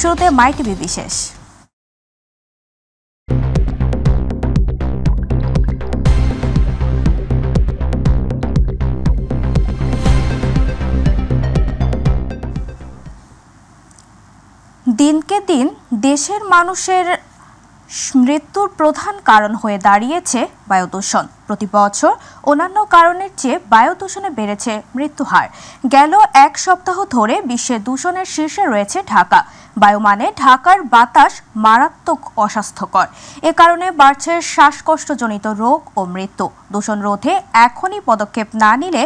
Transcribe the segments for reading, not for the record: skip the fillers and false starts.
শুরুতে মাই টিভি বিশেষ। দিনকে দিন দেশের মানুষের মৃত্যুর প্রধান কারণ হয়ে দাঁড়িয়েছে বায়ু দূষণ। প্রতি বছর অন্যান্য কারণের চেয়ে বায়ু দূষণে বেড়েছে মৃত্যুহার। গেল এক সপ্তাহ ধরে বিশ্বের দূষণের শীর্ষে রয়েছে ঢাকা। বায়ু মানে ঢাকার বাতাস মারাত্মক অস্বাস্থ্যকর। এ কারণে বাড়ছে শ্বাসকষ্টজনিত রোগ ও মৃত্যু। দূষণ রোধে এখনই পদক্ষেপ না নিলে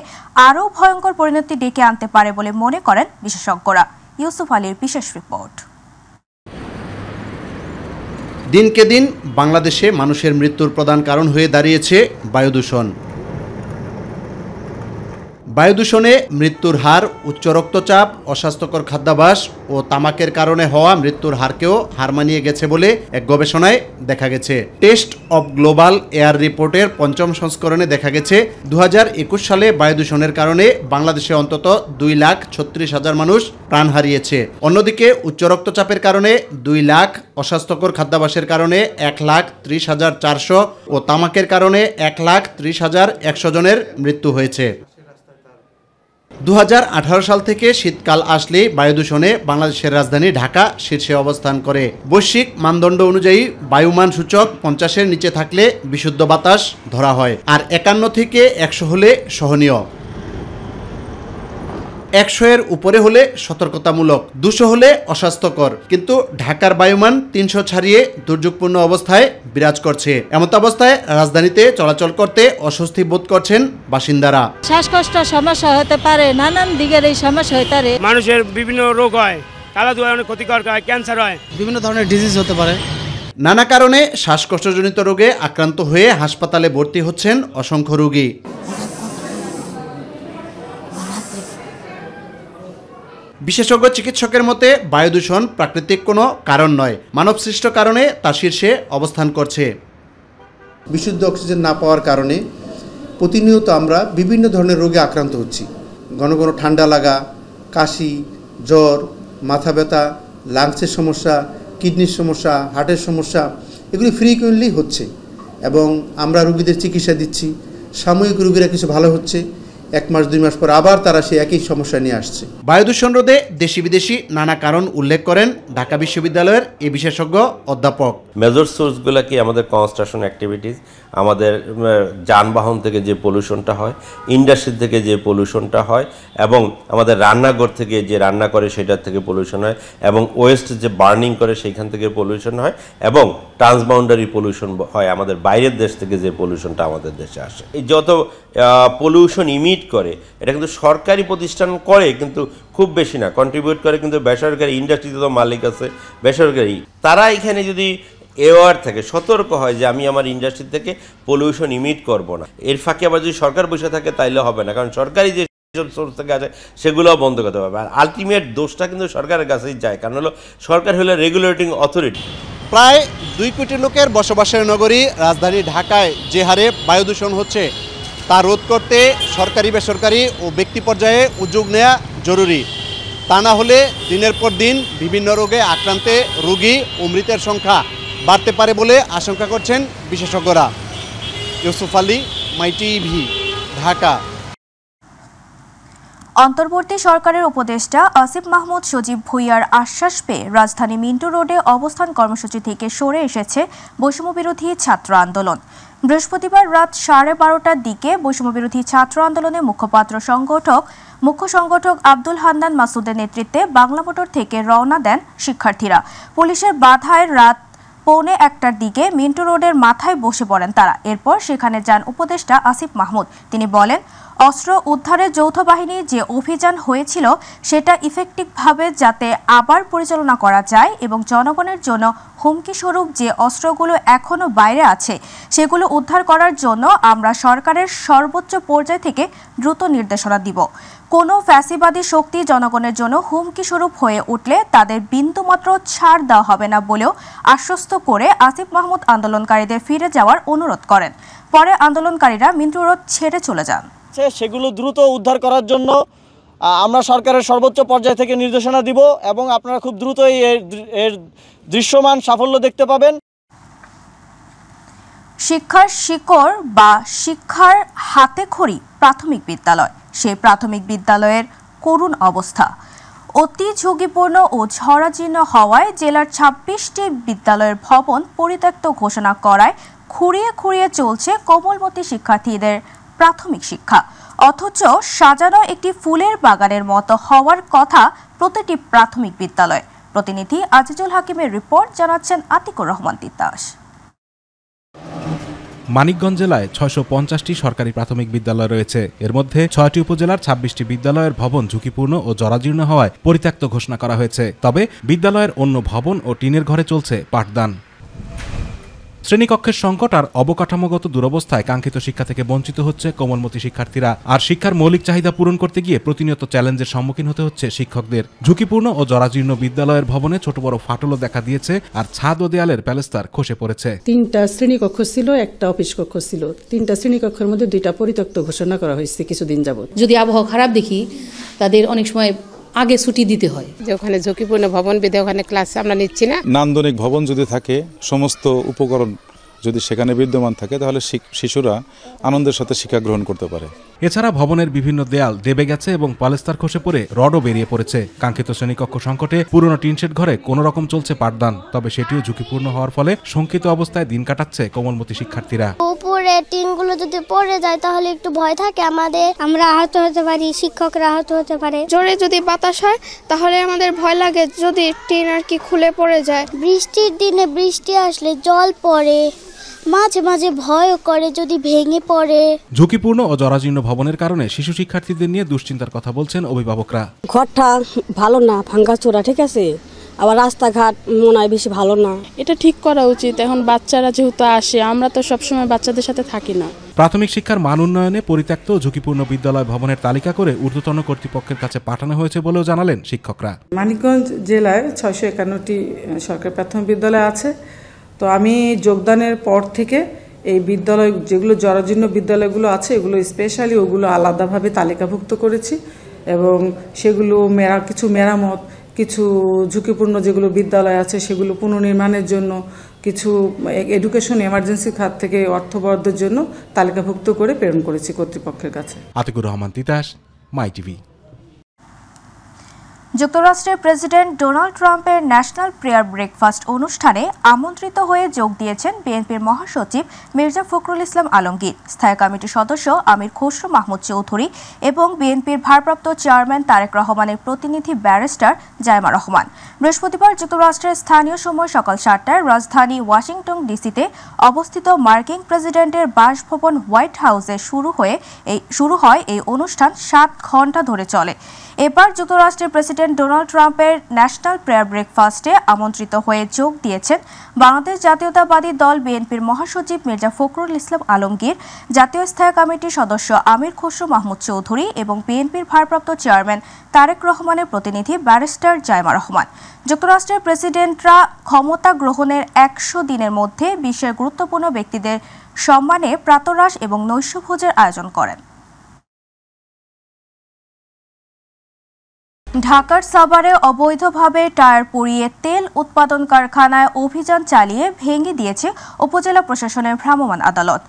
আরও ভয়ঙ্কর পরিণতি ডেকে আনতে পারে বলে মনে করেন বিশেষজ্ঞরা। ইউসুফ আলীর বিশেষ রিপোর্ট। দিনকে দিন বাংলাদেশে মানুষের মৃত্যুর প্রধান কারণ হয়ে দাঁড়িয়েছে বায়ু দূষণ। বায়ু দূষণে মৃত্যুর হার, উচ্চ রক্তচাপ, অস্বাস্থ্যকর খাদ্যাভ্যাস ও তামাকের কারণে হওয়া মৃত্যুর হারকেও হার মানিয়ে গেছে বলে এক গবেষণায় দেখা গেছে। টেস্ট অব গ্লোবাল এয়ার রিপোর্টের ৫ম সংস্করণে দেখা গেছে ২০২১ সালে বায়ু দূষণের কারণে বাংলাদেশে অন্তত ২,৩৬,০০০ মানুষ প্রাণ হারিয়েছে। অন্যদিকে উচ্চ রক্তচাপের কারণে ২ লাখ, অস্বাস্থ্যকর খাদ্যাভ্যাসের কারণে ১,৩০,৪০০ ও তামাকের কারণে ১,৩০,১০০ জনের মৃত্যু হয়েছে। ২০১৮ সাল থেকে শীতকাল আসলেই বায়ু দূষণে বাংলাদেশের রাজধানী ঢাকা শীর্ষে অবস্থান করে। বৈশ্বিক মানদণ্ড অনুযায়ী বায়ুমান সূচক ৫০-এর নিচে থাকলে বিশুদ্ধ বাতাস ধরা হয়, আর ৫১ থেকে ১০০ হলে সহনীয়। ১০০-এর উপরে হলে সতর্কতামূলক, ২০০ হলে অস্বাস্থ্যকর। কিন্তু ঢাকার বায়ুমান ৩০০ ছাড়িয়ে দুর্যোগপূর্ণ অবস্থায় বিরাজ করছে। এমত অবস্থায় রাজধানীতে চলাচল করতে অস্বস্তি বোধ করছেন বাসিন্দারা। শ্বাসকষ্ট সমস্যা হতে পারে, নানান দিকের এই সমস্যা হতে পারে। মানুষের বিভিন্ন রোগ হয়, কালাধুলা অনেক ক্ষতিকর হয়, ক্যান্সার হয়, বিভিন্ন ধরনের ডিজিজ হতে পারে। নানা কারণে শ্বাসকষ্টজনিত রোগে আক্রান্ত হয়ে হাসপাতালে ভর্তি হচ্ছেন অসংখ্য রোগী। বিশেষজ্ঞ চিকিৎসকের মতে বায়ু দূষণ প্রাকৃতিক কোনো কারণ নয়, মানবসৃষ্ট কারণে তা শীর্ষে অবস্থান করছে। বিশুদ্ধ অক্সিজেন না পাওয়ার কারণে প্রতিনিয়ত আমরা বিভিন্ন ধরনের রোগে আক্রান্ত হচ্ছি। ঘন ঘন ঠান্ডা লাগা, কাশি, জ্বর, মাথা ব্যথা, লাংসের সমস্যা, কিডনির সমস্যা, হার্টের সমস্যা, এগুলি ফ্রিকুয়েন্টলি হচ্ছে এবং আমরা রোগীদের চিকিৎসা দিচ্ছি। সাময়িক রোগীরা কিছু ভালো হচ্ছে, ১ মাস ২ মাস পর আবার তারা সেই একই সমস্যা নিয়ে আসছে। বায়ু দূষণ রোধে দেশি বিদেশি নানা কারণ উল্লেখ করেন ঢাকা বিশ্ববিদ্যালয়ের এই বিশেষজ্ঞ অধ্যাপক। মেজর সোর্সগুলো কি আমাদের কনস্ট্রাকশন অ্যাক্টিভিটিস, আমাদের যানবাহন থেকে যে পলিউশনটা হয়, ইন্ডাস্ট্রি থেকে যে পলিউশনটা হয়, এবং আমাদের রান্নাঘর থেকে যে রান্না করে সেটার থেকে পলিউশন হয়, এবং ওয়েস্ট যে বার্নিং করে সেইখান থেকে পলিউশন হয়, এবং ট্রান্সবাউন্ডারি পলিউশন হয় আমাদের বাইরের দেশ থেকে যে পলিউশনটা আমাদের দেশে আসে। এই যত পলিউশন ইমিট করে এটা কিন্তু সরকারি প্রতিষ্ঠান করে, কিন্তু খুব বেশি না, কন্ট্রিবিউট করে কিন্তু বেসরকারি ইন্ডাস্ট্রিতে তো মালিক আছে বেসরকারি। তারা এখানে যদি এওয়ার থাকে, সতর্ক হয় যে আমি আমার ইন্ডাস্ট্রি থেকে পলিউশন ইমিট করব না, এর ফাঁকে আবার যদি সরকার বসে থাকে তাইলে হবে না, কারণ সরকারি যে সোর্স থেকে আছে সেগুলোও বন্ধ করতে হবে। আর আলটিমেট দোষটা কিন্তু সরকারের কাছেই যায়, কারণ হলো সরকার হলো রেগুলেটিং অথরিটি। প্রায় ২ কোটি লোকের বসবাসের নগরী রাজধানী ঢাকায় যে হারে বায়ু দূষণ হচ্ছে তা রোধ করতে সরকারি, বেসরকারি ও ব্যক্তি পর্যায়ে উদ্যোগ নেওয়া জরুরি। তা না হলে দিনের পর দিন বিভিন্ন রোগে আক্রান্তে রোগী ও মৃতের সংখ্যা বাড়তে পারে বলে আশঙ্কা করছেন বিশেষজ্ঞরা। ইউসুফ আলী, মাই টিভি, ঢাকা। অন্তর্বর্তী সরকারের উপদেষ্টা আসিফ মাহমুদ সজীব ভুঁইয়ার আশ্বাস পেয়ে রাজধানী মিন্টু রোডে অবস্থান কর্মসূচি থেকে সরে এসেছে বৈষম্যবিরোধী ছাত্র আন্দোলন। বৃহস্পতিবার রাত 12:30টার দিকে বৈষম্যবিরোধী ছাত্র আন্দোলনের মুখ্য সংগঠক আব্দুল হান্নান মাসুদের নেতৃত্বে বাংলা মোটর থেকে রওনা দেন শিক্ষার্থীরা। পুলিশের বাধায় রাত 1:45টার দিকে মিন্টু রোডের মাথায় বসে পড়েন তারা। এরপর সেখানে যান উপদেষ্টা আসিফ মাহমুদ। তিনি বলেন, অস্ত্র উদ্ধারের যৌথ বাহিনীর যে অভিযান হয়েছিল সেটা ইফেক্টিভভাবে যাতে আবার পরিচালনা করা যায় এবং জনগণের জন্য হুমকি স্বরূপ যে অস্ত্রগুলো এখনো বাইরে আছে সেগুলো উদ্ধার করার জন্য আমরা সরকারের সর্বোচ্চ পর্যায় থেকে দ্রুত নির্দেশনা দিব। কোনো ফ্যাসিবাদী শক্তি জনগণের জন্য হুমকি স্বরূপ হয়ে উঠলে তাদের বিন্দুমাত্র ছাড় দেওয়া হবে না বলেও আশ্বস্ত করে আসিফ মাহমুদ আন্দোলনকারীদের ফিরে যাওয়ার অনুরোধ করেন। পরে আন্দোলনকারীরা মিন্টু রোড ছেড়ে চলে যান। সেগুলো দ্রুত উদ্ধার করার জন্য আমরা সরকারের সর্বোচ্চ পর্যায় থেকে নির্দেশনা দিব এবং আপনারা খুব দ্রুতই এর দৃশ্যমান সাফল্য দেখতে পাবেন। শিক্ষার শিকড় বা শিক্ষার হাতেখড়ি প্রাথমিক বিদ্যালয়, সেই প্রাথমিক বিদ্যালয়ের করুণ অবস্থা। অতি ঝুঁকিপূর্ণ ও ঝরাজীর্ণ হওয়ায় জেলার ২৬টি বিদ্যালয়ের ভবন পরিত্যক্ত ঘোষণা করায় খুঁড়িয়ে খুঁড়িয়ে চলছে কোমলমতি শিক্ষার্থীদের প্রাথমিক শিক্ষা। অথচ সাজানো একটি ফুলের বাগানের মতো হওয়ার কথা প্রতিটি প্রাথমিক বিদ্যালয়। প্রতিনিধি আজিজুল হাকিমের রিপোর্ট, জানাচ্ছেন আতিকুর রহমান তিতাস। মানিকগঞ্জ জেলায় ৬৫০টি সরকারি প্রাথমিক বিদ্যালয় রয়েছে। এর মধ্যে ৬টি উপজেলার ২৬টি বিদ্যালয়ের ভবন ঝুঁকিপূর্ণ ও জরাজীর্ণ হওয়ায় পরিত্যক্ত ঘোষণা করা হয়েছে। তবে বিদ্যালয়ের অন্য ভবন ও টিনের ঘরে চলছে পাঠদান। শ্রেণীকক্ষের সংকট আর অবকাঠামোগত দুরবস্থায় কাঙ্ক্ষিত শিক্ষা থেকে বঞ্চিত হচ্ছে কোমলমতি শিক্ষার্থীরা। আর শিক্ষার মৌলিক চাহিদা পূরণ করতে গিয়ে প্রতিনিয়ত চ্যালেঞ্জের সম্মুখীন হতে হচ্ছে শিক্ষকদের। ঝুঁকিপূর্ণ ও জরাজীর্ণ বিদ্যালয়ের ভবনে ছোট বড় ফাটলও দেখা দিয়েছে, আর ছাদ ও দেয়ালের প্যালেস্তার খসে পড়েছে। ৩টা শ্রেণীকক্ষ ছিল, একটা অফিস কক্ষ ছিল। 3টা শ্রেণীকক্ষের মধ্যে 2টা পরিত্যক্ত ঘোষণা করা হয়েছে কিছুদিন যাবত। যদি আবহাওয়া খারাপ দেখি, তাদের অনেক সময় আগে ছুটি দিতে হয়। যে ওখানে ঝুঁকিপূর্ণ ভবন বেঁধে ওখানে ক্লাস আমরা নিচ্ছি না। নান্দনিক ভবন যদি থাকে, সমস্ত উপকরণ যদি সেখানে বিদ্যমান থাকে, তাহলে শিশুরা আনন্দের সাথে শিক্ষা গ্রহণ করতে পারে। এছাড়া ভবনের বিভিন্ন দেয়াল দেবে গেছে এবং পালেস্তার খসে পড়ে রডও বেরিয়ে পড়েছে। কাঙ্ক্ষিত শ্রেণীকক্ষ সংকটে পুরনো টিনশেড ঘরে কোনো রকম চলছে পাঠদান, তবে সেটিও ঝুঁকিপূর্ণ হওয়ার ফলে শঙ্কিত অবস্থায় দিন কাটাচ্ছে কোমলমতি শিক্ষার্থীরা। উপরে টিনগুলো যদি পড়ে যায় তাহলে একটু ভয় থাকে আমাদের, আমরা আহত হতে পারি, শিক্ষকরা আহত হতে পারে। জোরে যদি বাতাস হয় তাহলে আমাদের ভয় লাগে যদি টিন আর কি খুলে পড়ে যায়। বৃষ্টির দিনে বৃষ্টি আসলে জল পড়ে, মাঝে মাঝে ভয় করে যদি ভেঙে পড়ে। ঝুঁকিপূর্ণ ও জরাজীর্ণ ভবনের কারণে শিশু শিক্ষার্থীদের নিয়ে দুশ্চিন্তার কথা বলছেন অভিভাবকরা। ঘরটা ভালো না, ভাঙাচোরা, ঠিক আছে, আবার রাস্তাঘাট মনে হয় বেশি ভালো না। এটা ঠিক করা উচিত। এখন বাচ্চারা যেহেতু আসে, আমরা তো সবসময় বাচ্চাদের সাথে থাকি না। প্রাথমিক শিক্ষার মান উন্নয়নে পরিত্যক্ত ঝুঁকিপূর্ণ বিদ্যালয় ভবনের তালিকা করে ঊর্ধ্বতন কর্তৃপক্ষের কাছে পাঠানো হয়েছে বলেও জানালেন শিক্ষকরা। মানিকগঞ্জ জেলায় 651টি সরকারি প্রাথমিক বিদ্যালয় আছে। তো আমি যোগদানের পর থেকে এই বিদ্যালয় যেগুলো জরাজীর্ণ বিদ্যালয়গুলো আছে, এগুলো স্পেশালি ওগুলো আলাদাভাবে তালিকাভুক্ত করেছি এবং সেগুলো কিছু মেরামত, কিছু ঝুঁকিপূর্ণ যেগুলো বিদ্যালয় আছে সেগুলো পুনর্নির্মাণের জন্য, কিছু এডুকেশন এমার্জেন্সি খাত থেকে অর্থ বরাদ্দের জন্য তালিকাভুক্ত করে প্রেরণ করেছি কর্তৃপক্ষের কাছে। আতিকুর রহমান তিতাস, মাই টিভি। যুক্তরাষ্ট্রের প্রেসিডেন্ট ডোনাল্ড ট্রাম্পের ন্যাশনাল প্রেয়ার ব্রেকফাস্ট অনুষ্ঠানে আমন্ত্রিত হয়ে যোগ দিয়েছেন বিএনপির মহাসচিব মির্জা ফখরুল ইসলাম আলমগীর, স্থায়ী কমিটির সদস্য আমির খসরু মাহমুদ চৌধুরী এবং বিএনপির ভারপ্রাপ্ত চেয়ারম্যান তারেক রহমানের প্রতিনিধি ব্যারিস্টার জাইমা রহমান। বৃহস্পতিবার যুক্তরাষ্ট্রের স্থানীয় সময় সকাল 7টায় রাজধানী ওয়াশিংটন ডিসিতে অবস্থিত মার্কিন প্রেসিডেন্টের বাসভবন হোয়াইট হাউসে শুরু হয় এই অনুষ্ঠান 7 ঘণ্টা ধরে চলে। এবার যুক্তরাষ্ট্রের প্রেসিডেন্ট ডোনাল্ড ট্রাম্পের ন্যাশনাল প্রেয়ার ব্রেকফাস্টে আমন্ত্রিত হয়ে যোগ দিয়েছেন বাংলাদেশ জাতীয়তাবাদী দল বিএনপির মহাসচিব মির্জা ফখরুল ইসলাম আলমগীর, জাতীয় স্থায়ী কমিটির সদস্য আমির খসরু মাহমুদ চৌধুরী এবং বিএনপির ভারপ্রাপ্ত চেয়ারম্যান তারেক রহমানের প্রতিনিধি ব্যারিস্টার জাইমা রহমান। যুক্তরাষ্ট্রের প্রেসিডেন্টরা ক্ষমতা গ্রহণের 100 দিনের মধ্যে বিশ্বের গুরুত্বপূর্ণ ব্যক্তিদের সম্মানে প্রাতরাশ এবং নৈশভোজের আয়োজন করেন। ঢাকার সাভারে অবৈধভাবে টায়ার পুড়িয়ে তেল উৎপাদন কারখানায় অভিযান চালিয়ে ভেঙে দিয়েছে উপজেলা প্রশাসনের ভ্রাম্যমাণ আদালত।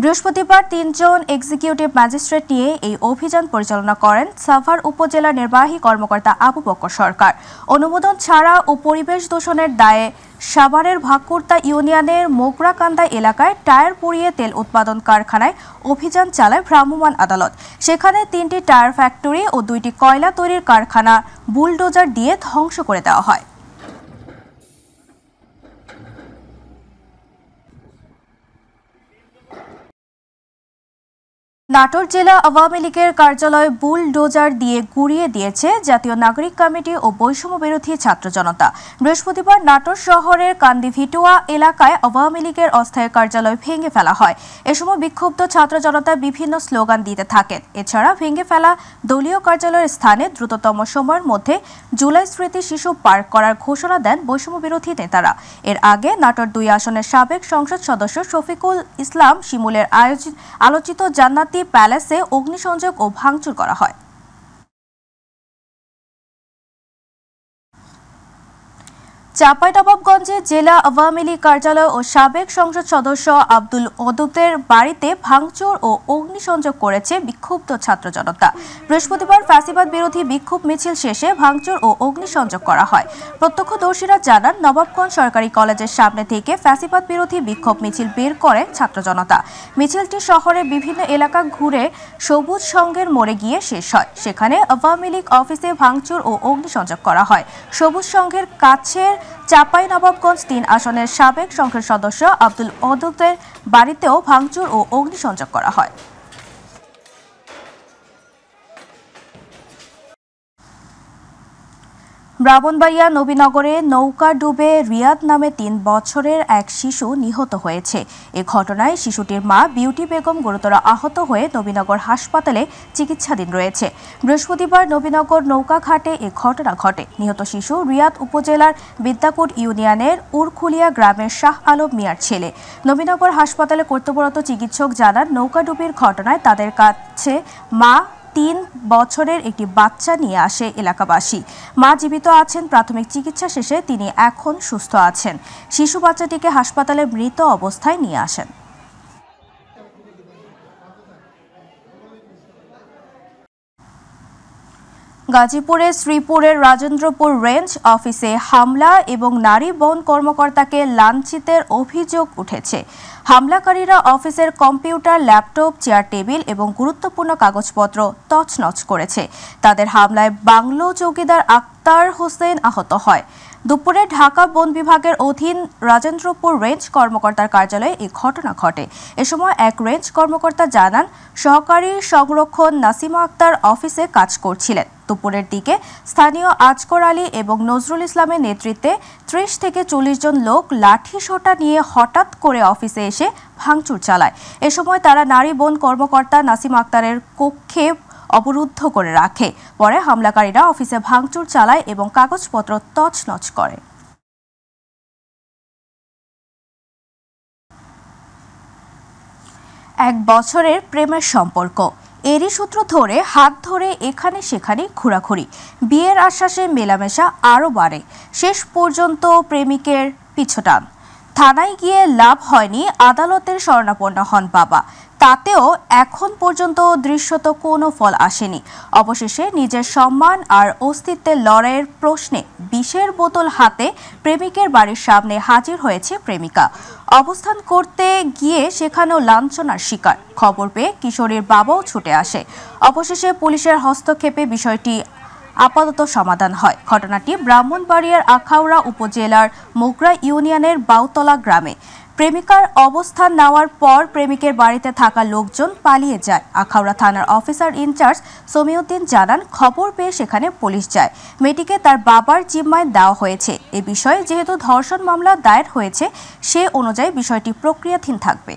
বৃহস্পতিবার 3 জন এক্সিকিউটিভ ম্যাজিস্ট্রেট নিয়ে এই অভিযান পরিচালনা করেন সাভার উপজেলা নির্বাহী কর্মকর্তা আবু বকর সরকার। অনুমোদন ছাড়া ও পরিবেশ দূষণের দায়ে সাভারের ভাকুরতা ইউনিয়নের মোগরাকান্দা এলাকায় টায়ার পুড়িয়ে তেল উৎপাদন কারখানায় অভিযান চালায় ভ্রাম্যমাণ আদালত। সেখানে 3টি টায়ার ফ্যাক্টরি ও 2টি কয়লা তৈরির কারখানা বুলডোজার দিয়ে ধ্বংস করে দেওয়া হয়। নাটোর জেলা আওয়ামী লীগের কার্যালয় বুলডোজার দিয়ে গুড়িয়ে দিয়েছে জাতীয় নাগরিক কমিটি ও বৈষম্য বিরোধী ছাত্র জনতা। বৃহস্পতিবার নাটোর শহরের কান্দিভিটুয়া এলাকায় আওয়ামী লীগের অস্থায়ী কার্যালয় ভেঙে ফেলা হয়। এ সময় বিক্ষুব্ধ ছাত্র জনতা বিভিন্ন স্লোগান দিতে থাকেন। এছাড়া ভেঙে ফেলা দলীয় কার্যালয়ের স্থানে দ্রুততম সময়ের মধ্যে জুলাই স্মৃতি শিশু পার্ক করার ঘোষণা দেন বৈষম্য বিরোধী নেতারা। এর আগে নাটোর 2 আসনের সাবেক সংসদ সদস্য শফিকুল ইসলাম শিমুলের আলোচিত জান্নাতি প্যালেসে অগ্নিসংযোগ ও ভাঙচুর করা হয়। চাঁপাইনবাবগঞ্জে জেলা আওয়ামী লীগ কার্যালয় ও সাবেক সংসদ সদস্য আব্দুল ওদুদের বাড়িতে ভাঙচুর ও অগ্নিসংযোগ করেছে বিক্ষুব্ধ ছাত্র জনতা। বৃহস্পতিবার ফ্যাসিবাদ বিরোধী বিক্ষোভ মিছিল শেষে ভাঙচুর ও অগ্নিসংযোগ করা হয়। প্রত্যক্ষদর্শীরা জানান, নবাবগঞ্জ সরকারি কলেজের সামনে থেকে ফ্যাসিবাদ বিরোধী বিক্ষোভ মিছিল বের করে ছাত্র জনতা। মিছিলটি শহরের বিভিন্ন এলাকা ঘুরে সবুজ সংঘের মোড়ে গিয়ে শেষ হয়। সেখানে আওয়ামী লীগ অফিসে ভাঙচুর ও অগ্নিসংযোগ করা হয়। সবুজ সংঘের কাছের চাঁপাইনবাবগঞ্জ ৩ আসনের সাবেক সংসদ সদস্য আব্দুল ওদুদের বাড়িতেও ভাঙচুর ও অগ্নিসংযোগ করা হয়। ব্রাহ্মণবাড়িয়া নবীনগরে নৌকা ডুবে রিয়াদ নামে ৩ বছরের এক শিশু নিহত হয়েছে। এ ঘটনায় শিশুটির মা বিউটি বেগম গুরুতর আহত হয়ে নবীনগর হাসপাতালে চিকিৎসাধীন রয়েছে। বৃহস্পতিবার নবীনগর নৌকাঘাটে এ ঘটনা ঘটে। নিহত শিশু রিয়াদ উপজেলার বিদ্যাকুট ইউনিয়নের উরখুলিয়া গ্রামের শাহ আলম মিয়ার ছেলে। নবীনগর হাসপাতালে কর্তব্যরত চিকিৎসক জানান, নৌকাডুবির ঘটনায় তাদের কাছে মা ৩ বছরের একটি বাচ্চা নিয়ে আসে এলাকাবাসী। মা জীবিত আছেন, প্রাথমিক চিকিৎসা শেষে তিনি এখন সুস্থ আছেন। শিশু বাচ্চাটিকে হাসপাতালে মৃত অবস্থায় নিয়ে আসেন। গাজীপুরে শ্রীপুরের রাজেন্দ্রপুর রেঞ্জ অফিসে হামলা এবং নারী বন কর্মকর্তাকে লাঞ্ছিতের অভিযোগ উঠেছে। হামলাকারীরা অফিসের কম্পিউটার, ল্যাপটপ, চেয়ার টেবিল এবং গুরুত্বপূর্ণ কাগজপত্র তছনছ করেছে। তাদের হামলায় বাংলো চৌকিদার আক্তার হোসেন আহত হয়। দুপুরে ঢাকা বন বিভাগের অধীন রাজেন্দ্রপুর রেঞ্জ কর্মকর্তার কার্যালয়ে এই ঘটনা ঘটে। এ সময় এক রেঞ্জ কর্মকর্তা জানান, সহকারী সংরক্ষণ নাসিমা আক্তার অফিসে কাজ করছিলেন। দুপুরের দিকে স্থানীয় আজকর আলী এবং নজরুল ইসলামের নেতৃত্বে ৩০ থেকে ৪০ জন লোক লাঠি সোঁটা নিয়ে হঠাৎ করে অফিসে এসে ভাঙচুর চালায়। এ সময় তারা নারী বন কর্মকর্তা নাসিমা আক্তারের কক্ষে অবরুদ্ধ করে রাখে। পরে হামলাকারীরা অফিসে ভাঙচুর চালায় এবং কাগজপত্র তছনছ করে। এক বছরের প্রেমের সম্পর্ক, এরই সূত্র ধরে হাত ধরে এখানে সেখানে ঘোরাঘুরি, বিয়ের আশ্বাসে মেলামেশা আরও বাড়ে। শেষ পর্যন্ত প্রেমিকের পিছুটান। থানায় গিয়ে লাভ হয়নি, আদালতের শরণাপন্ন হন বাবা। তাতেও এখন পর্যন্ত দৃশ্যত কোনো ফল আসেনি। অবশেষে নিজের সম্মান আর অস্তিত্বের লড়াইয়ের প্রশ্নে বিষের বোতল হাতে প্রেমিকের বাড়ির সামনে হাজির হয়েছে প্রেমিকা। অবস্থান করতে গিয়ে সেখানেও লাঞ্ছনার শিকার। খবর পেয়ে কিশোরীর বাবাও ছুটে আসে। অবশেষে পুলিশের হস্তক্ষেপে বিষয়টি আপাতত সমাধান হয়। ঘটনাটি ব্রাহ্মণবাড়িয়ার আখাউড়া উপজেলার মোগরা ইউনিয়নের বাউতলা গ্রামে। প্রেমিকার অবস্থান নেওয়ার পর প্রেমিকের বাড়িতে থাকা লোকজন পালিয়ে যায়। আখাউড়া থানার অফিসার ইনচার্জ সমিউদ্দিন জানান, খবর পেয়ে সেখানে পুলিশ যায়। মেয়েটিকে তার বাবার জিম্মায় দেওয়া হয়েছে। এ বিষয়ে যেহেতু ধর্ষণ মামলা দায়ের হয়েছে, সে অনুযায়ী বিষয়টি প্রক্রিয়াধীন থাকবে।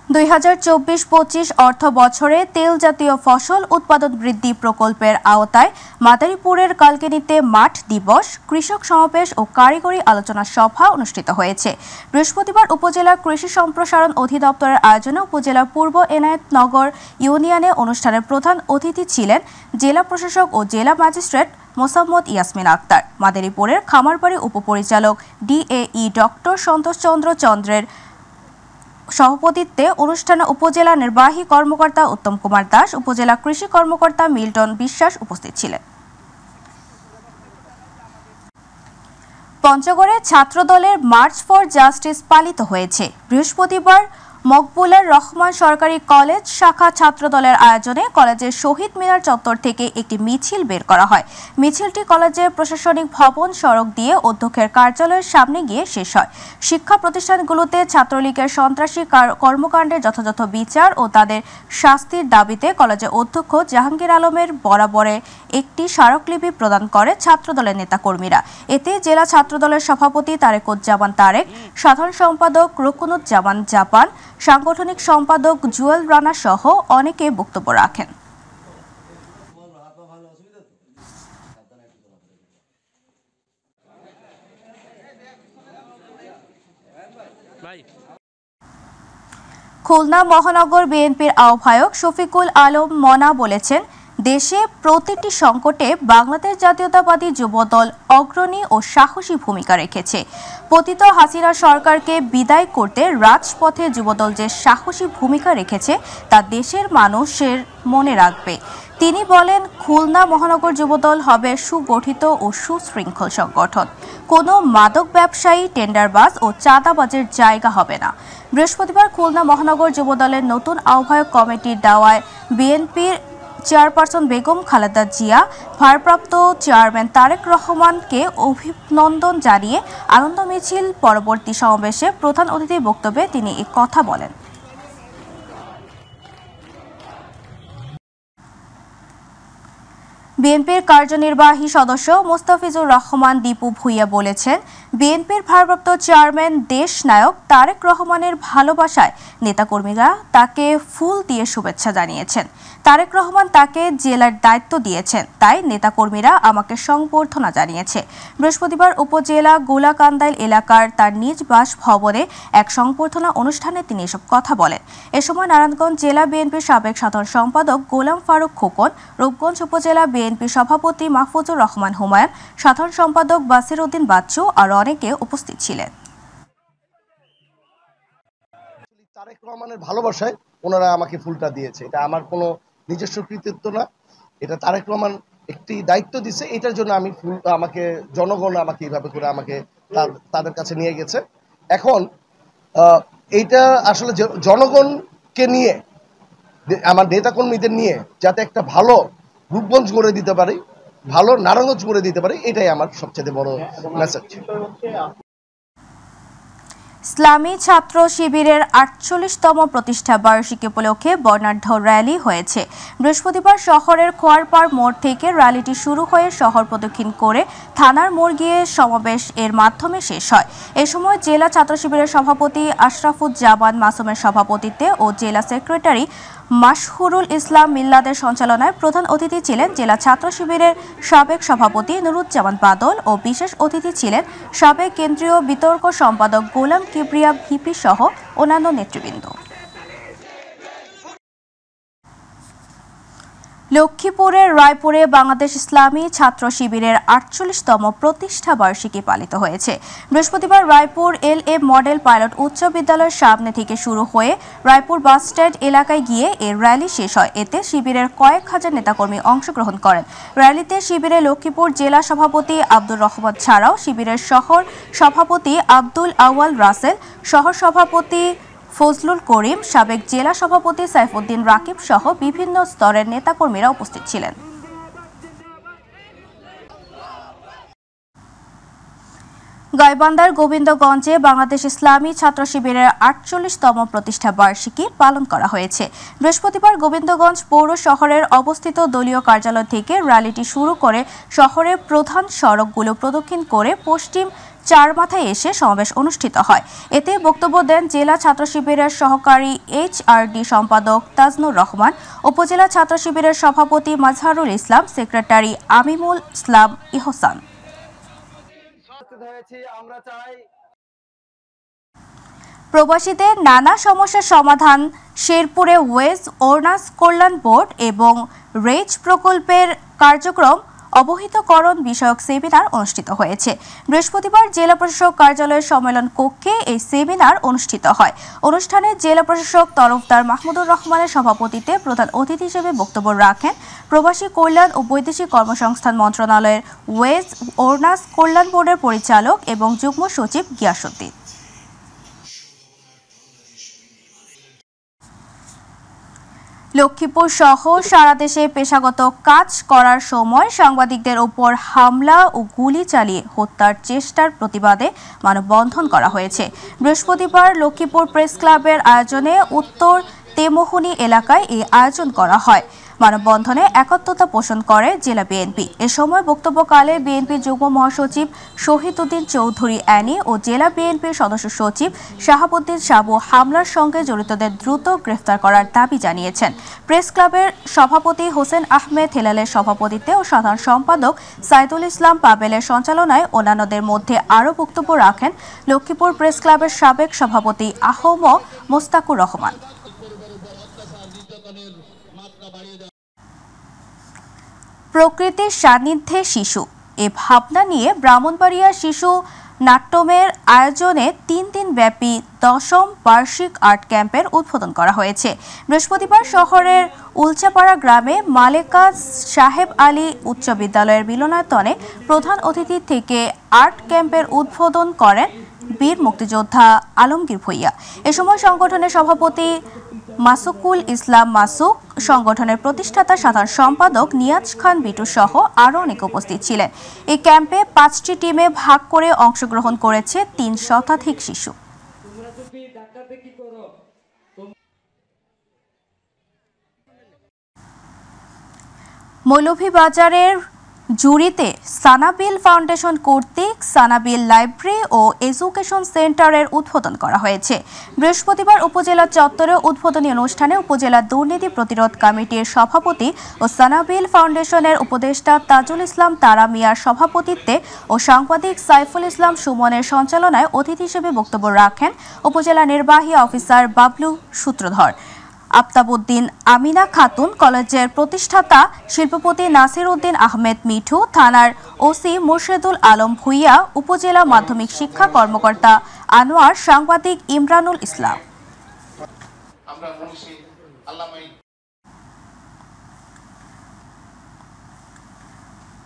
২০২৪-২৫ অর্থ বছরে তেল জাতীয় ফসল উৎপাদন বৃদ্ধি প্রকল্পের আওতায় মাদারীপুরের কালকিনিতে মাঠ দিবস, কৃষক সমাবেশ ও কারিগরি আলোচনা সভা অনুষ্ঠিত হয়েছে। বৃহস্পতিবার উপজেলা কৃষি সম্প্রসারণ অধিদপ্তরের আয়োজনে উপজেলার পূর্ব এনায়েতনগর ইউনিয়নে অনুষ্ঠানের প্রধান অতিথি ছিলেন জেলা প্রশাসক ও জেলা ম্যাজিস্ট্রেট মোসাম্মদ ইয়াসমিন আক্তার। মাদারীপুরের খামারবাড়ি উপপরিচালক ডিএই ডক্টর সন্তোষ চন্দ্র চন্দ্রের সভাপতিত্বে অনুষ্ঠানে উপজেলা নির্বাহী কর্মকর্তা উত্তম কুমার দাস, উপজেলা কৃষি কর্মকর্তা মিল্টন বিশ্বাস উপস্থিত ছিলেন। পঞ্চগড়ে ছাত্রদলের মার্চ ফর জাস্টিস পালিত হয়েছে। বৃহস্পতিবার মকবুলার রহমান সরকারি কলেজ শাখা ছাত্রদলের আয়োজনে কলেজের শহীদ মিনার চত্বর থেকে একটি মিছিল বের করা হয়। মিছিলটি কলেজের প্রশাসনিক ভবন সড়ক দিয়ে অধ্যক্ষের কার্যালয়ের সামনে গিয়ে শেষ হয়। শিক্ষা প্রতিষ্ঠানগুলোতে ছাত্রলীগের সন্ত্রাসী কর্মকাণ্ডের যথাযথ বিচার ও তাদের শাস্তির দাবিতে কলেজের অধ্যক্ষ জাহাঙ্গীর আলমের বরাবরে একটি স্মারকলিপি প্রদান করে ছাত্রদলের নেতাকর্মীরা। এতে জেলা ছাত্রদলের সভাপতি তারেকুজ্জামান তারেক, সাধারণ সম্পাদক রুকনুজ্জামান জাপান, সাংগঠনিক সম্পাদক জুয়েল রানা সহ অনেকে বক্তব্য রাখেন। খুলনা মহানগর বিএনপির আহ্বায়ক শফিকুল আলম মনা বলেছেন, দেশে প্রতিটি সংকটে বাংলাদেশ জাতীয়তাবাদী যুবদল অগ্রণী ও সাহসী ভূমিকা রেখেছে। পতিত হাসিনা সরকারকে বিদায় করতে রাজপথে যুবদল যে সাহসী ভূমিকা রেখেছে তা দেশের মানুষের মনে রাখবে। তিনি বলেন, খুলনা মহানগর যুবদল হবে সুগঠিত ও সুশৃঙ্খল সংগঠন। কোনো মাদক ব্যবসায়ী, টেন্ডারবাজ ও চাঁদাবাজের জায়গা হবে না। বৃহস্পতিবার খুলনা মহানগর যুবদলের নতুন আহ্বায়ক কমিটির দাওয়ায় বিএনপির চেয়ারপারসন বেগম খালেদা জিয়া ভারপ্রাপ্ত চেয়ারম্যান তারেক রহমানকে অভিনন্দন জানিয়ে আনন্দ মিছিল পরবর্তী সমাবেশে প্রধান অতিথির বক্তব্যে তিনি এ কথা বলেন। বিএনপির কার্যনির্বাহী সদস্য মোস্তাফিজুর রহমান দীপু ভূঁইয়া বলেছেন, বিএনপির ভারপ্রাপ্ত চেয়ারম্যান দেশনায়ক তারেক রহমানের ভালোবাসায় নেতাকর্মীরা তাকে ফুল দিয়ে শুভেচ্ছা জানিয়েছেন। তারেক রহমান তাকে জেলার দায়িত্ব দিয়েছেন, তাই নেতাকর্মীরা আমাকে সংবর্ধনা জানিয়েছে। বৃহস্পতিবার উপজেলা গোলাকান্দাইল এলাকার তার নিজ বাসভবনে এক সংবর্ধনা অনুষ্ঠানে তিনি এসব কথা বলেন। এ সময় নারায়ণগঞ্জ জেলা বিএনপির সাবেক সাধারণ সম্পাদক গোলাম ফারুক খোকন, রূপগঞ্জ উপজেলা বিএনপি সভাপতি মাহফুজুর রহমান হুমায়ুন, সাধারণ সম্পাদক বাসির উদ্দিন বাচ্চু আর অনেকে উপস্থিত ছিলেন। তারেক রহমানের ভালোবাসায় ওনারা আমাকে ফুলটা দিয়েছে। এটা আমার কোনো নিজস্ব কৃতিত্ব না, এটা তারেক রহমান একটি দায়িত্ব দিছে, এটার জন্য আমি ফুল আমাকে জনগণ আমাকে এইভাবে করে আমাকে তাদের কাছে নিয়ে গেছে। এখন এইটা আসলে জনগণকে নিয়ে, আমার নেতাকর্মীদের নিয়ে যাতে একটা ভালো রূপগঞ্জ গড়ে দিতে পারি, ভালো নারায়ণগঞ্জ গড়ে দিতে পারি, এটাই আমার সবচেয়ে বড় মেসেজ। ইসলামী ছাত্র শিবিরের ৪৮তম প্রতিষ্ঠা বার্ষিকী উপলক্ষে বর্ণাঢ্য র্যালি হয়েছে। বৃহস্পতিবার শহরের খোয়ারপাড় মোড় থেকে র্যালিটি শুরু হয়ে শহর প্রদক্ষিণ করে থানার মোড় গিয়ে সমাবেশ এর মাধ্যমে শেষ হয়। এ সময় জেলা ছাত্র শিবিরের সভাপতি আশরাফুজ্জামান মাসুমের সভাপতিত্বে ও জেলা সেক্রেটারি মাশহুরুল ইসলাম মিল্লাদের সঞ্চালনায় প্রধান অতিথি ছিলেন জেলা ছাত্র শিবিরের সাবেক সভাপতি নুরুজ্জামান বাদল ও বিশেষ অতিথি ছিলেন সাবেক কেন্দ্রীয় বিতর্ক সম্পাদক গোলাম কিবরিয়া ভিপি সহ অন্যান্য নেতৃবৃন্দ। লক্ষ্মীপুরের রায়পুরে বাংলাদেশ ইসলামী ছাত্র শিবিরের ৪৮তম প্রতিষ্ঠা বার্ষিকী পালিত হয়েছে। বৃহস্পতিবার রায়পুর LA মডেল পাইলট উচ্চ বিদ্যালয়ের সামনে থেকে শুরু হয়ে রায়পুর বাসস্ট্যান্ড এলাকায় গিয়ে এর র্যালি শেষ হয়। এতে শিবিরের কয়েক হাজার নেতাকর্মী অংশগ্রহণ করেন। র্যালিতে শিবিরের লক্ষ্মীপুর জেলা সভাপতি আব্দুর রহমান ছাড়াও শিবিরের শহর সভাপতি আব্দুল আওয়াল রাসেল, শহর সভাপতি ফজলুল করিম, সাবেক জেলা সভাপতি সাইফুদ্দিন রাকিব সহ বিভিন্ন স্তরের নেতাকর্মীরা উপস্থিত ছিলেন। গাইবান্ধার গোবিন্দগঞ্জে বাংলাদেশ ইসলামী ছাত্র শিবিরের ৪৮তম প্রতিষ্ঠা বার্ষিকী পালন করা হয়েছে। বৃহস্পতিবার গোবিন্দগঞ্জ পৌর শহরের অবস্থিত দলীয় কার্যালয় থেকে র্যালিটি শুরু করে শহরের প্রধান সড়কগুলো প্রদক্ষিণ করে পশ্চিম চার মাথায় এসে সমাবেশ অনুষ্ঠিত হয়। এতে বক্তব্য দেন জেলা ছাত্র শিবিরের সহকারী HRD সম্পাদক তাজনুর রহমান, উপজেলা ছাত্র শিবিরের সভাপতি মাজহারুল ইসলাম, সেক্রেটারি আমিমুল ইসলাম ইহসান। প্রবাসীদের নানা সমস্যার সমাধান শেরপুরে ওয়েজ অর্নাস কল্যাণ বোর্ড এবং রেজ প্রকল্পের কার্যক্রম অবহিতকরণ বিষয়ক সেমিনার অনুষ্ঠিত হয়েছে। বৃহস্পতিবার জেলা প্রশাসক কার্যালয়ের সম্মেলন কক্ষে এই সেমিনার অনুষ্ঠিত হয়। অনুষ্ঠানে জেলা প্রশাসক তরফদার মাহমুদুর রহমানের সভাপতিত্বে প্রধান অতিথি হিসেবে বক্তব্য রাখেন প্রবাসী কল্যাণ ও বৈদেশিক কর্মসংস্থান মন্ত্রণালয়ের ওয়েজ অর্নাস কল্যাণ বোর্ডের পরিচালক এবং যুগ্ম সচিব গিয়াসউদ্দিন। লক্ষ্মীপুর সহ সারা দেশে পেশাগত কাজ করার সময় সাংবাদিকদের ওপর হামলা ও গুলি চালিয়ে হত্যার চেষ্টার প্রতিবাদে মানববন্ধন করা হয়েছে। বৃহস্পতিবার লক্ষ্মীপুর প্রেস ক্লাবের আয়োজনে উত্তর তেমোহনী এলাকায় এই আয়োজন করা হয়। মানববন্ধনে একাত্মতা পোষণ করে জেলা বিএনপি। এ সময় বক্তব্যকালে বিএনপি যুগ্ম মহাসচিব শহীদউদ্দিন চৌধুরী অ্যানি ও জেলা বিএনপির সদস্য সচিব শাহাবুদ্দিন সাবু হামলার সঙ্গে জড়িতদের দ্রুত গ্রেফতার করার দাবি জানিয়েছেন। প্রেস ক্লাবের সভাপতি হোসেন আহমেদ হেলালের সভাপতিত্বে ও সাধারণ সম্পাদক সাইদুল ইসলাম পাবেলের সঞ্চালনায় অন্যান্যদের মধ্যে আরও বক্তব্য রাখেন লক্ষ্মীপুর প্রেস ক্লাবের সাবেক সভাপতি আহম মোস্তাকুর রহমান। প্রকৃতির সান্নিধ্যে শিশু এ ভাবনা নিয়ে ব্রাহ্মণবাড়িয়া শিশু নাট্যমের আয়োজনে 3 দিন ব্যাপী 10ম বার্ষিক আর্ট ক্যাম্পের উদ্বোধন করা হয়েছে। বৃহস্পতিবার শহরের উলচাপাড়া গ্রামে মালেকা সাহেব আলী উচ্চ বিদ্যালয়ের মিলনায়তনে প্রধান অতিথি থেকে আর্ট ক্যাম্পের উদ্বোধন করেন বীর মুক্তিযোদ্ধা আলমগীর ভূঁইয়া। এ সময় সংগঠনের সভাপতি মাসুকুল ইসলাম মাসুক, সংগঠনের প্রতিষ্ঠাতা সাধারণ সম্পাদক নিয়াজ খান বিটু সহ আরও অনেক উপস্থিত ছিলেন। এই ক্যাম্পে 5টি টিমে ভাগ করে অংশগ্রহণ করেছে 3 শতাধিক শিশু। মৌলভীবাজারের জুরিতে সানাবিল ফাউন্ডেশন কর্তৃক সানাবিল লাইব্রেরি ও এডুকেশন সেন্টারের উদ্বোধন করা হয়েছে। বৃহস্পতিবার উপজেলা চত্বরে উদ্বোধনী অনুষ্ঠানে উপজেলা দুর্নীতি প্রতিরোধ কমিটির সভাপতি ও সানাবিল ফাউন্ডেশনের উপদেষ্টা তাজুল ইসলাম তারা মিয়ার সভাপতিত্বে ও সাংবাদিক সাইফুল ইসলাম সুমনের সঞ্চালনায় অতিথি হিসেবে বক্তব্য রাখেন উপজেলা নির্বাহী অফিসার বাবলু সূত্রধর। আফতাবউদ্দিন আমিনা খাতুন, কলেজের প্রতিষ্ঠাতা শিল্পপতি নাসির উদ্দিন আহমেদ মিঠু, থানার ওসি মুর্শেদুল আলম ভূঁইয়া, উপজেলা মাধ্যমিক শিক্ষা কর্মকর্তা আনোয়ার, সাংবাদিক ইমরানুল ইসলাম।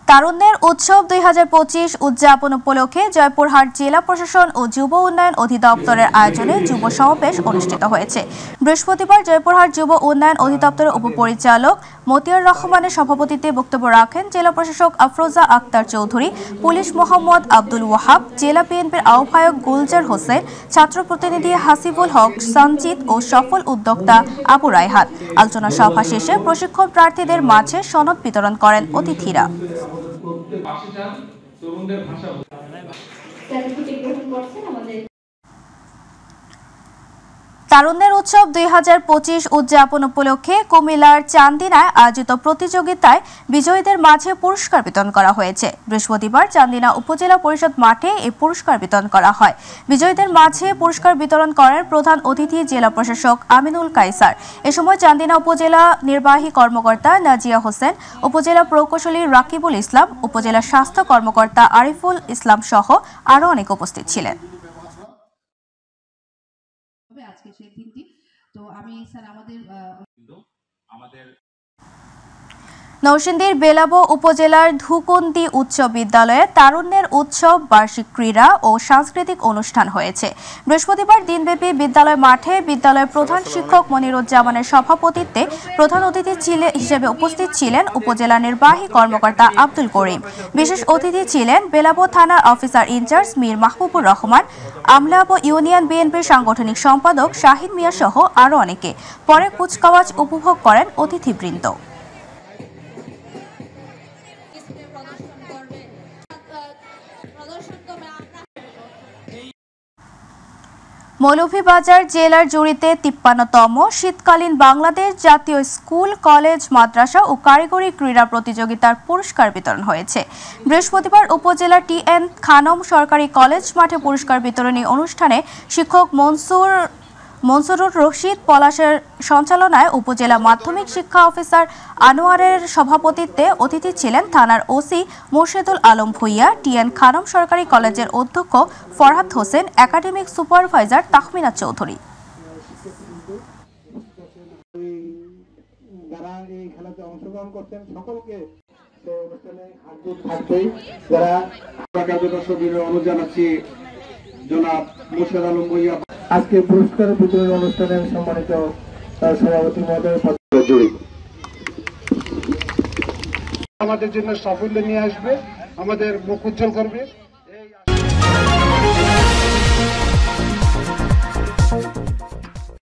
তারুণ্যের উৎসব 2025 উদযাপন উপলক্ষে জয়পুরহাট জেলা প্রশাসন ও যুব উন্নয়ন অধিদপ্তরের আয়োজনে যুব সমাবেশ অনুষ্ঠিত হয়েছে। বৃহস্পতিবার জয়পুরহাট যুব উন্নয়ন অধিদপ্তরের উপপরিচালক মতিয়ার রহমানের সভাপতিত্বে বক্তব্য রাখেন জেলা প্রশাসক আফরোজা আক্তার চৌধুরী, পুলিশ মোহাম্মদ আব্দুল ওয়াহাব, জেলা বিএনপির আহ্বায়ক গুলজার হোসেন, ছাত্র প্রতিনিধি হাসিবুল হক সঞ্জিত ও সফল উদ্যোক্তা আবু রায়হান। আলোচনা সভা শেষে প্রশিক্ষণ প্রার্থীদের মাঝে সনদ বিতরণ করেন অতিথিরা। তারুণ্যের উৎসব 2025 উদযাপন উপলক্ষে কুমিল্লার চান্দিনায় আয়োজিত প্রতিযোগিতায় বিজয়ীদের মাঝে পুরস্কার বিতরণ করা হয়েছে। বৃহস্পতিবার চান্দিনা উপজেলা পরিষদ মাঠে এই পুরস্কার বিতরণ করা হয়। বিজয়ীদের মাঝে পুরস্কার বিতরণ করেন প্রধান অতিথি জেলা প্রশাসক আমিনুল কায়সার। এ সময় চান্দিনা উপজেলা নির্বাহী কর্মকর্তা নাজিয়া হোসেন, উপজেলা প্রকৌশলী রাকিবুল ইসলাম, উপজেলা স্বাস্থ্য কর্মকর্তা আরিফুল ইসলাম সহ আরও অনেক উপস্থিত ছিলেন। নরসিংদীর বেলাবো উপজেলার ধুকুন্দি উচ্চ বিদ্যালয়ে তারুণ্যের উৎসব বার্ষিক ক্রীড়া ও সাংস্কৃতিক অনুষ্ঠান হয়েছে। বৃহস্পতিবার দিনব্যাপী বিদ্যালয় মাঠে বিদ্যালয়ের প্রধান শিক্ষক মনিরুজ্জামানের সভাপতিত্বে প্রধান অতিথি হিসেবে উপস্থিত ছিলেন উপজেলা নির্বাহী কর্মকর্তা আব্দুল করিম। বিশেষ অতিথি ছিলেন বেলাবো থানার officer in charge Mir Mahbubur Rahman, Amlabo union বিএনপির সাংগঠনিক সম্পাদক শাহিন মিয়া সহ আরও অনেকে। পরে কুচকাওয়াজ উপভোগ করেন অতিথিবৃন্দ। মৌলভীবাজার জেলার জুড়িতে 53তম শীতকালীন বাংলাদেশ জাতীয় স্কুল, কলেজ, মাদ্রাসা ও কারিগরি ক্রীড়া প্রতিযোগিতার পুরস্কার বিতরণ হয়েছে। বৃহস্পতিবার উপজেলা টি.এন. খানম সরকারি কলেজ মাঠে পুরস্কার বিতরণী অনুষ্ঠানে শিক্ষক মনসুরুর রশিদ পলাশের সঞ্চালনায় উপজেলা মাধ্যমিক শিক্ষা অফিসার আনোয়ারের সভাপতিত্বে অতিথি ছিলেন থানার ওসি মুর্শেদুল আলম ভূঁইয়া, টি.এন. খানম সরকারি কলেজের অধ্যক্ষ ফরহাদ হোসেন, একাডেমিক সুপারভাইজার তাহমিনা চৌধুরী। আজকে পুরস্কার বিতরণ অনুষ্ঠানের সম্মানিত সভাপতি মহোদয় জুড়ি আমাদের জন্য সাফল্য নিয়ে আসবে, আমাদের মুখ উজ্জ্বল করবে।